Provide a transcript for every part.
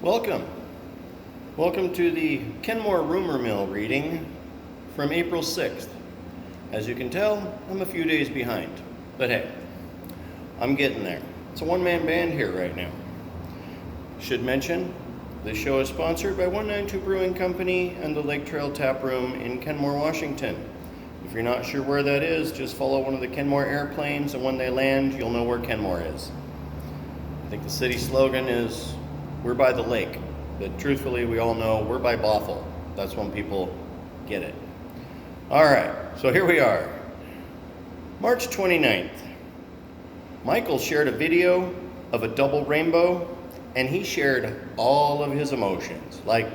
Welcome. Welcome to the Kenmore Rumor Mill reading from April 6th. As you can tell, I'm a few days behind, but hey, I'm getting there. It's a one-man band here right now. Should mention, this show is sponsored by 192 Brewing Company and the Lake Trail Tap Room in Kenmore, Washington. If you're not sure where that is, just follow one of the Kenmore airplanes, and when they land, you'll know where Kenmore is. I think the city slogan is, "We're by the lake," but truthfully, we all know we're by Bothell. That's when people get it. All right, so here we are. March 29th. Michael shared a video of a double rainbow, and he shared all of his emotions, like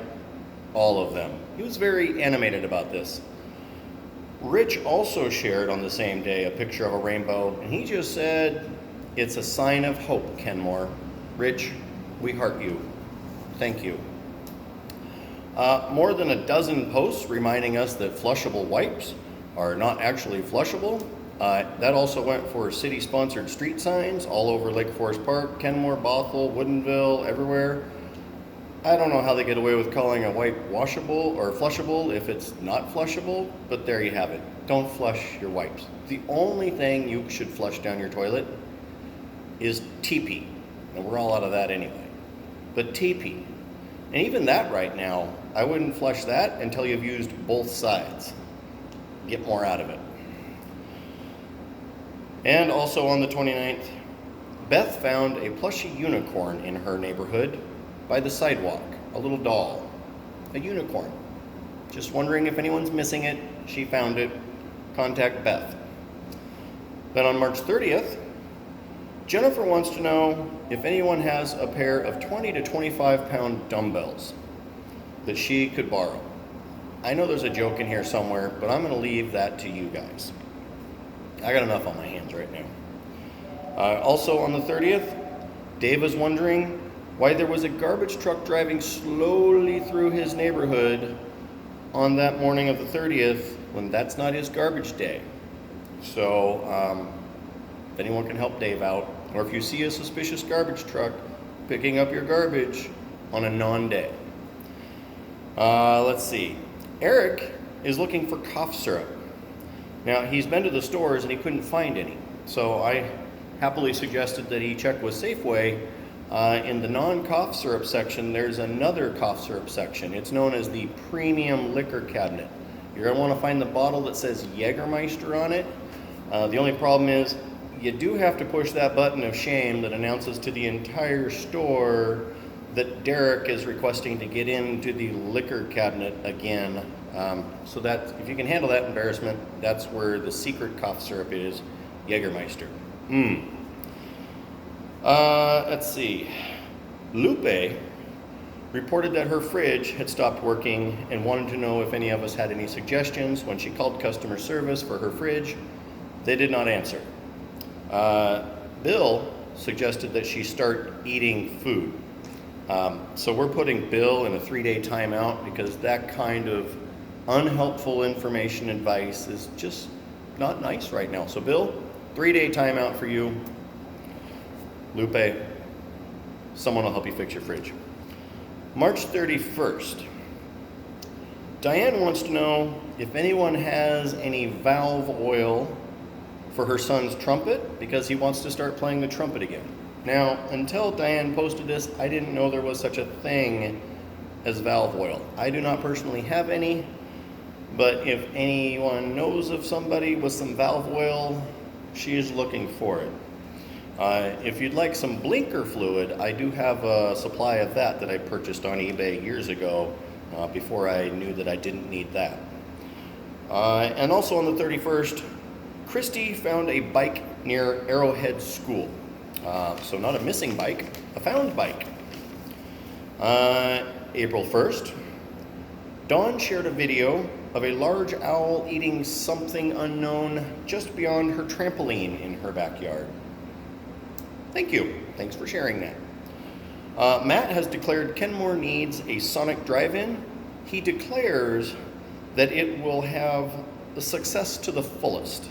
all of them. He was very animated about this. Rich also shared on the same day a picture of a rainbow, and he just said, "It's a sign of hope, Kenmore." Rich, we heart you. Thank you. More than a dozen posts reminding us that flushable wipes are not actually flushable. That also went for city-sponsored street signs all over Lake Forest Park, Kenmore, Bothell, Woodinville, everywhere. I don't know how they get away with calling a wipe washable or flushable if it's not flushable, but there you have it. Don't flush your wipes. The only thing you should flush down your toilet is TP. And we're all out of that anyway. But TP. And even that right now, I wouldn't flush that until you've used both sides. Get more out of it. And also on the 29th, Beth found a plushy unicorn in her neighborhood by the sidewalk. A little doll. A unicorn. Just wondering if anyone's missing it. She found it. Contact Beth. Then on March 30th, Jennifer wants to know if anyone has a pair of 20 to 25 pound dumbbells that she could borrow. I know there's a joke in here somewhere, but I'm going to leave that to you guys. I got enough on my hands right now. Also on the 30th, Dave is wondering why there was a garbage truck driving slowly through his neighborhood on that morning of the 30th when that's not his garbage day. So, if anyone can help Dave out, or if you see a suspicious garbage truck picking up your garbage on a non-day. Let's see. Eric is looking for cough syrup. Now, he's been to the stores and he couldn't find any. So I happily suggested that he check with Safeway. In the non-cough syrup section, there's another cough syrup section. It's known as the premium liquor cabinet. You're going to want to find the bottle that says Jägermeister on it. The only problem is you do have to push that button of shame that announces to the entire store that Derek is requesting to get into the liquor cabinet again. So that if you can handle that embarrassment, that's where the secret cough syrup is, Jägermeister. Let's see. Lupe reported that her fridge had stopped working and wanted to know if any of us had any suggestions. When she called customer service for her fridge, they did not answer. Bill suggested that she start eating food. So we're putting Bill in a 3-day timeout because that kind of unhelpful information advice is just not nice right now. So Bill, 3-day timeout for you. Lupe, someone will help you fix your fridge. March 31st. Diane wants to know if anyone has any valve oil for her son's trumpet because he wants to start playing the trumpet again. Now, until Diane posted this, I didn't know there was such a thing as valve oil. I do not personally have any, but if anyone knows of somebody with some valve oil, she is looking for it. If you'd like some blinker fluid, I do have a supply of that I purchased on eBay years ago before I knew that I didn't need that. And also on the 31st, Christy found a bike near Arrowhead School. So not a missing bike, a found bike. April 1st, Dawn shared a video of a large owl eating something unknown just beyond her trampoline in her backyard. Thank you. Thanks for sharing that. Matt has declared Kenmore needs a Sonic drive-in. He declares that it will have the success to the fullest.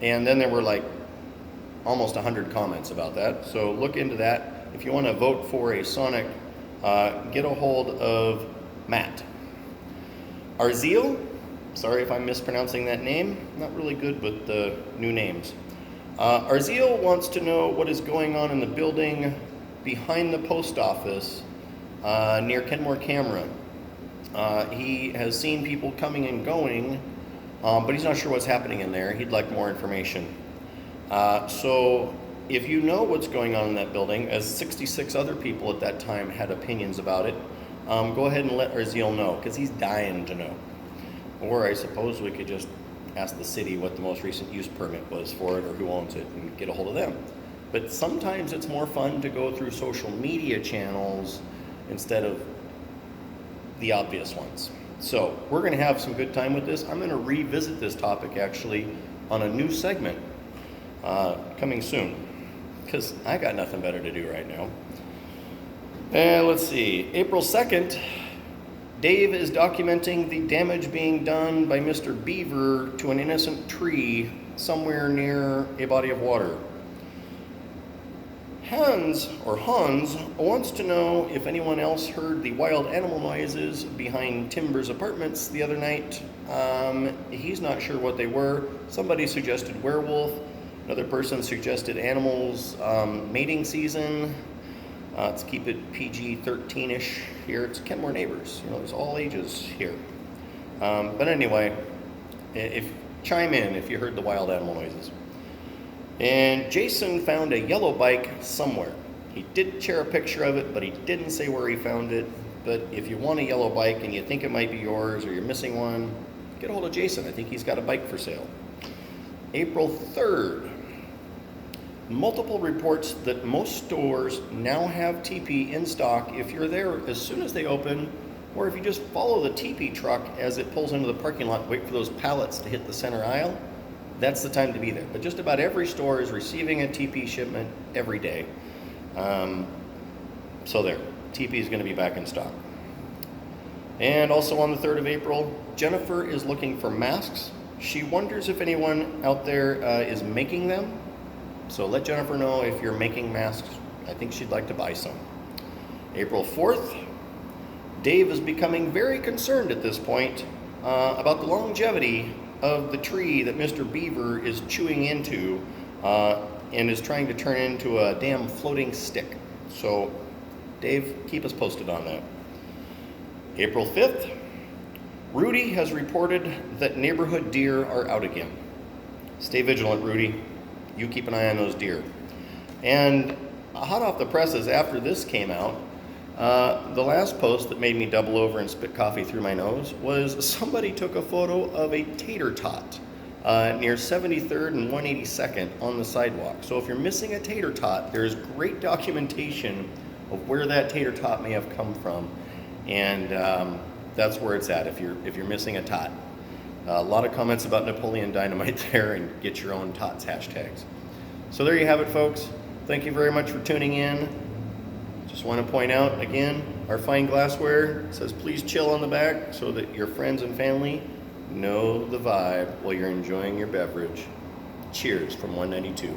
And then there were like almost 100 comments about that. So look into that. if you want to vote for a Sonic, get a hold of Matt. Arzeal, sorry if I'm mispronouncing that name, not really good with the new names. Arzeal wants to know what is going on in the building behind the post office near Kenmore Camera. He has seen people coming and going, but he's not sure what's happening in there. He'd like more information. So if you know what's going on in that building, as 66 other people at that time had opinions about it, go ahead and let Arzeal know, because he's dying to know. Or I suppose we could just ask the city what the most recent use permit was for it or who owns it and get a hold of them. But sometimes it's more fun to go through social media channels instead of the obvious ones. So we're going to have some good time with this. I'm going to revisit this topic actually on a new segment coming soon, because I got nothing better to do right now. And let's see, April 2nd, Dave is documenting the damage being done by Mr. Beaver to an innocent tree somewhere near a body of water. Hans wants to know if anyone else heard the wild animal noises behind Timber's apartments the other night. He's not sure what they were. Somebody suggested werewolf. Another person suggested animals mating season. Let's keep it PG-13-ish here. It's Kenmore neighbors. You know, there's all ages here. But anyway, chime in if you heard the wild animal noises. And Jason found a yellow bike somewhere. He did share a picture of it, but he didn't say where he found it. But if you want a yellow bike and you think it might be yours or you're missing one, get a hold of Jason. I think he's got a bike for sale. April 3rd. Multiple reports that most stores now have TP in stock if you're there as soon as they open, or if you just follow the TP truck as it pulls into the parking lot, wait for those pallets to hit the center aisle. That's the time to be there. But just about every store is receiving a TP shipment every day. So there, TP is going to be back in stock. And also on the 3rd of April, Jennifer is looking for masks. She wonders if anyone out there is making them. So let Jennifer know if you're making masks. I think she'd like to buy some. April 4th, Dave is becoming very concerned at this point about the longevity of the tree that Mr. Beaver is chewing into and is trying to turn into a damn floating stick. So Dave, keep us posted on that. April 5th, Rudy has reported that neighborhood deer are out again. Stay vigilant, Rudy. You keep an eye on those deer. And hot off the presses after this came out, the last post that made me double over and spit coffee through my nose was somebody took a photo of a tater tot near 73rd and 182nd on the sidewalk. So if you're missing a tater tot, there's great documentation of where that tater tot may have come from. And that's where it's at if you're missing a tot. A lot of comments about Napoleon Dynamite there, and get your own tots hashtags. So there you have it, folks. Thank you very much for tuning in. Just want to point out again, our fine glassware says please chill on the back so that your friends and family know the vibe while you're enjoying your beverage. Cheers from 192.